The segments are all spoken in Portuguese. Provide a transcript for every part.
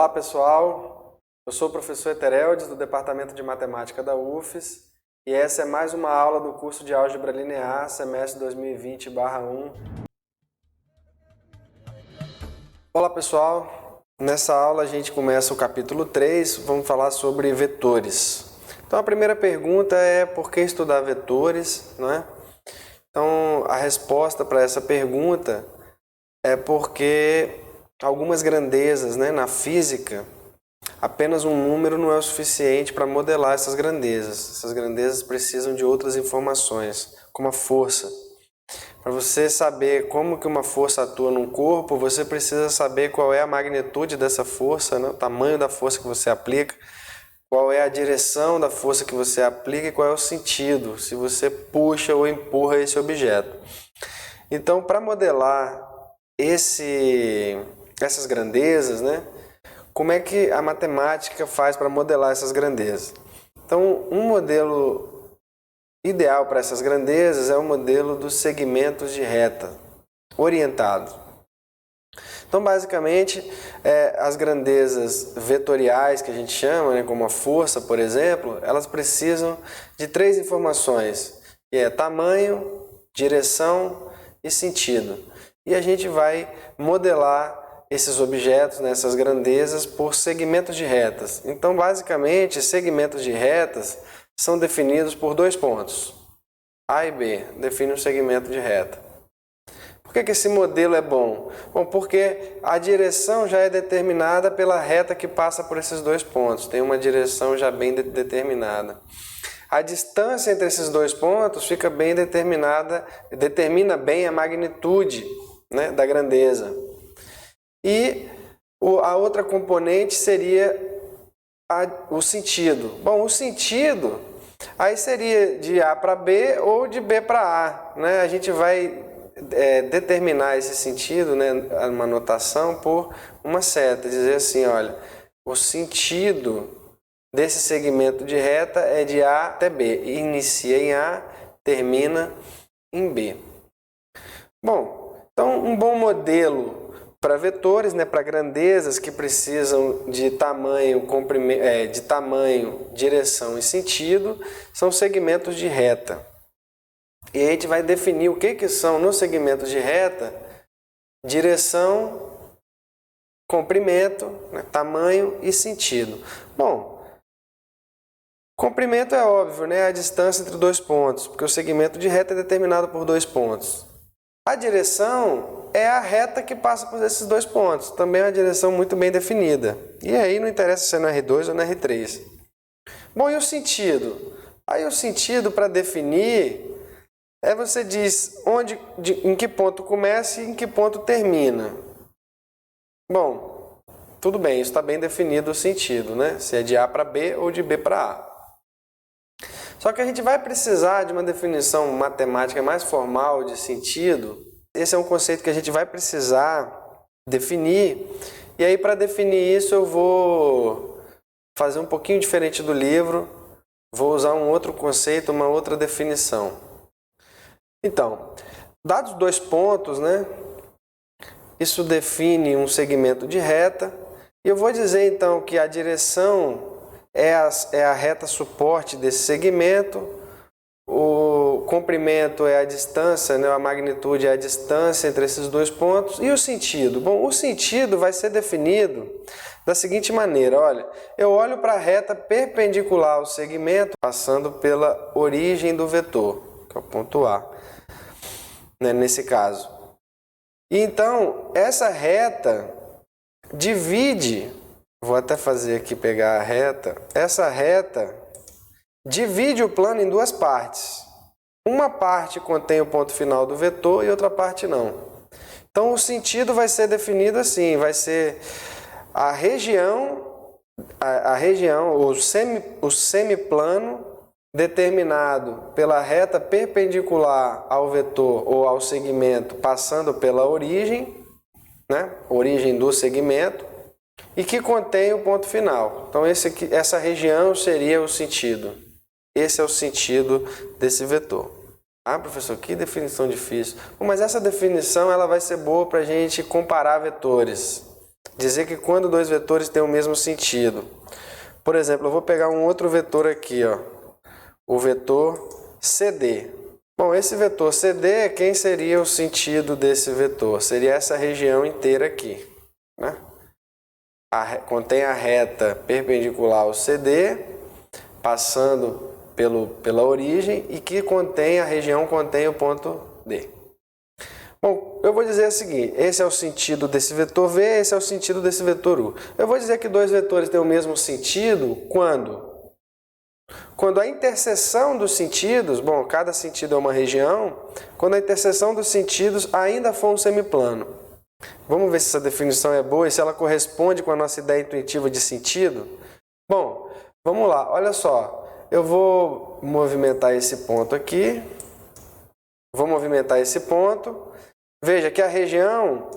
Olá pessoal, eu sou o professor Etereldes do Departamento de Matemática da UFES e essa é mais uma aula do curso de Álgebra Linear, semestre 2020/1. Olá pessoal, nessa aula a gente começa o capítulo 3, vamos falar sobre vetores. Então a primeira pergunta é por que estudar vetores, não é? Então a resposta para essa pergunta é porque algumas grandezas, né, na física, apenas um número não é o suficiente para modelar essas grandezas. Essas grandezas precisam de outras informações, como a força. Para você saber como que uma força atua num corpo, você precisa saber qual é a magnitude dessa força, né, o tamanho da força que você aplica, qual é a direção da força que você aplica e qual é o sentido, se você puxa ou empurra esse objeto. Então, para modelar essas grandezas, né? Como é que a matemática faz para modelar essas grandezas? Então, um modelo ideal para essas grandezas é o modelo dos segmentos de reta orientado. Então, basicamente, as grandezas vetoriais que a gente chama, né, como a força, por exemplo, elas precisam de três informações, que é tamanho, direção e sentido. E a gente vai modelar esses objetos, nessas grandezas, por segmentos de retas. Então, basicamente, segmentos de retas são definidos por dois pontos. A e B definem um segmento de reta. Por que esse modelo é bom? Bom, porque a direção já é determinada pela reta que passa por esses dois pontos. Tem uma direção já bem determinada. A distância entre esses dois pontos fica bem determinada, determina bem a magnitude, né, da grandeza. E a outra componente seria o sentido. Bom, o sentido aí seria de A para B ou de B para A, né? A gente vai determinar esse sentido, né, uma notação por uma seta, dizer assim, olha, o sentido desse segmento de reta é de A até B, inicia em A, termina em B. Bom, então um bom modelo para vetores, né, para grandezas que precisam de tamanho, direção e sentido, são segmentos de reta. E a gente vai definir o que são nos segmentos de reta: direção, comprimento, né, tamanho e sentido. Bom, comprimento é óbvio, né, a distância entre dois pontos, porque o segmento de reta é determinado por dois pontos. A direção é a reta que passa por esses dois pontos, também é uma direção muito bem definida. E aí não interessa se é no R2 ou no R3. Bom, e o sentido? Aí o sentido, para definir, você diz em que ponto começa e em que ponto termina. Bom, tudo bem, isso está bem definido o sentido, né? Se é de A para B ou de B para A. Só que a gente vai precisar de uma definição matemática mais formal de sentido. Esse é um conceito que a gente vai precisar definir. E aí, para definir isso, eu vou fazer um pouquinho diferente do livro. Vou usar um outro conceito, uma outra definição. Então, dados dois pontos, né? Isso define um segmento de reta. E eu vou dizer, então, que a direção é a reta suporte desse segmento, o comprimento é a distância, né, a magnitude é a distância entre esses dois pontos, e o sentido? Bom, o sentido vai ser definido da seguinte maneira, olha, eu olho para a reta perpendicular ao segmento, passando pela origem do vetor, que é o ponto A, né, nesse caso. E então, essa reta divide... Vou até fazer aqui, pegar a reta. Essa reta divide o plano em duas partes. Uma parte contém o ponto final do vetor e outra parte não. Então o sentido vai ser definido assim, vai ser a região, o semiplano determinado pela reta perpendicular ao vetor ou ao segmento, passando pela origem, né? Origem do segmento. E que contém o ponto final. Então essa região seria o sentido. Esse é o sentido desse vetor. Ah, professor, que definição difícil. Mas essa definição ela vai ser boa para a gente comparar vetores. dizer que quando dois vetores têm o mesmo sentido. Por exemplo, eu vou pegar um outro vetor aqui, ó, o vetor CD. Bom, esse vetor CD, quem seria o sentido desse vetor? Seria essa região inteira aqui, né? Contém a reta perpendicular ao CD, passando pela origem, e que a região contém o ponto D. Bom, eu vou dizer o seguinte, esse é o sentido desse vetor V, esse é o sentido desse vetor U. Eu vou dizer que dois vetores têm o mesmo sentido quando a interseção dos sentidos, bom, cada sentido é uma região, quando a interseção dos sentidos ainda for um semiplano. Vamos ver se essa definição é boa e se ela corresponde com a nossa ideia intuitiva de sentido? Bom, vamos lá, olha só, eu vou movimentar esse ponto aqui, veja que a região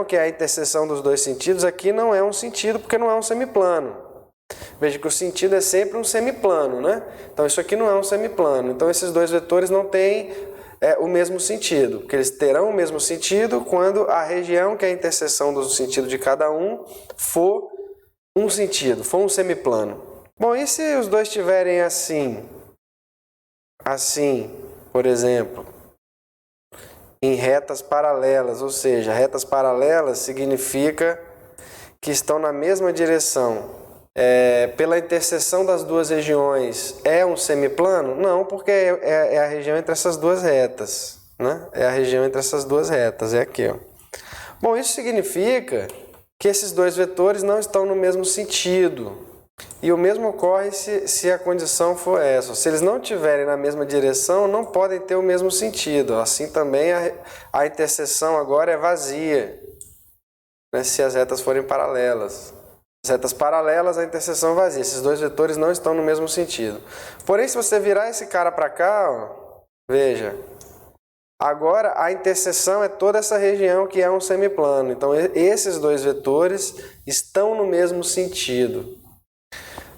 que é a interseção dos dois sentidos aqui não é um sentido porque não é um semiplano. Veja que o sentido é sempre um semiplano, né? Então isso aqui não é um semiplano. Então esses dois vetores não têm o mesmo sentido, porque eles terão o mesmo sentido quando a região que é a interseção do sentido de cada um for um sentido, for um semiplano. Bom, e se os dois estiverem assim, por exemplo, em retas paralelas, ou seja, retas paralelas significa que estão na mesma direção. Pela interseção das duas regiões, é um semiplano? Não, porque é a região entre essas duas retas, né? É a região entre essas duas retas, é aqui, ó. Bom, isso significa que esses dois vetores não estão no mesmo sentido. E o mesmo ocorre se a condição for essa. Se eles não estiverem na mesma direção, não podem ter o mesmo sentido. Assim também a interseção agora é vazia, né, se as retas forem paralelas. As retas paralelas, a interseção vazia. Esses dois vetores não estão no mesmo sentido. Porém, se você virar esse cara para cá, ó, veja, agora a interseção é toda essa região que é um semiplano. Então, esses dois vetores estão no mesmo sentido.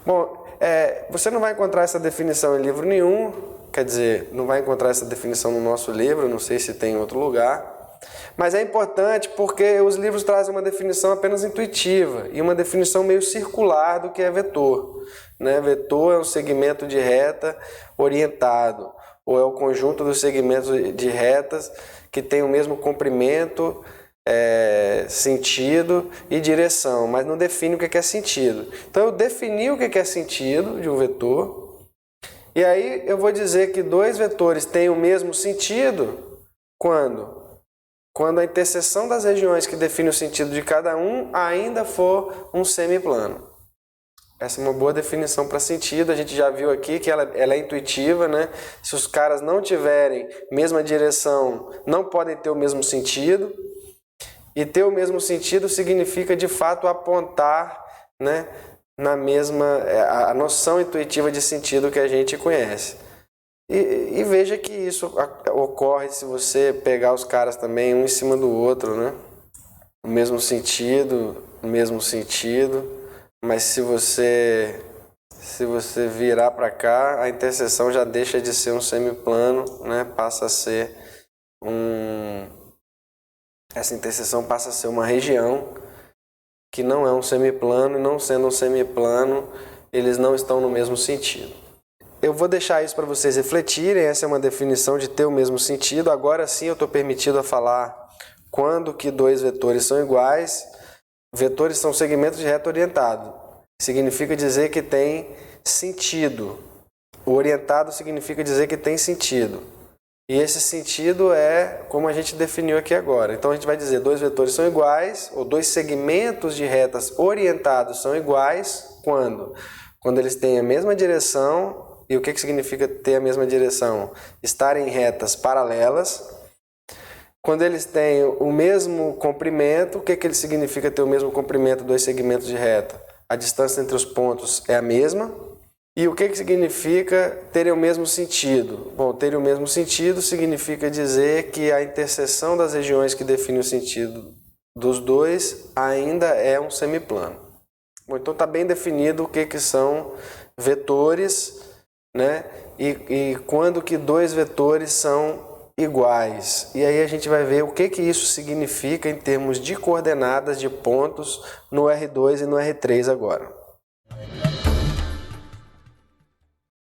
Bom, você não vai encontrar essa definição em livro nenhum, quer dizer, não vai encontrar essa definição no nosso livro, não sei se tem em outro lugar. Mas é importante porque os livros trazem uma definição apenas intuitiva e uma definição meio circular do que é vetor, né? Vetor é um segmento de reta orientado, ou é o conjunto dos segmentos de retas que tem o mesmo comprimento, sentido e direção, mas não define o que é sentido. Então eu defini o que é sentido de um vetor, e aí eu vou dizer que dois vetores têm o mesmo sentido quando a interseção das regiões que define o sentido de cada um ainda for um semiplano. Essa é uma boa definição para sentido. A gente já viu aqui que ela é intuitiva, né? Se os caras não tiverem mesma direção, não podem ter o mesmo sentido. E ter o mesmo sentido significa, de fato, apontar, né, na mesma a noção intuitiva de sentido que a gente conhece. E veja que isso ocorre se você pegar os caras também um em cima do outro, né? O mesmo sentido, mas se você virar para cá, a interseção já deixa de ser um semiplano, né? Essa interseção passa a ser uma região que não é um semiplano, e não sendo um semiplano, eles não estão no mesmo sentido. Eu vou deixar isso para vocês refletirem, essa é uma definição de ter o mesmo sentido. Agora sim eu estou permitido a falar quando que dois vetores são iguais. Vetores são segmentos de reta orientado. Significa dizer que tem sentido. O orientado significa dizer que tem sentido. E esse sentido é como a gente definiu aqui agora. Então a gente vai dizer dois vetores são iguais, ou dois segmentos de retas orientados são iguais, quando eles têm a mesma direção. E o que significa ter a mesma direção? Estar em retas paralelas. Quando eles têm o mesmo comprimento, o que ele significa ter o mesmo comprimento dos segmentos de reta? A distância entre os pontos é a mesma. E o que significa terem o mesmo sentido? Bom, terem o mesmo sentido significa dizer que a interseção das regiões que define o sentido dos dois ainda é um semiplano. Bom, então está bem definido o que são vetores, né? E quando que dois vetores são iguais. E aí a gente vai ver o que isso significa em termos de coordenadas de pontos no R2 e no R3 agora.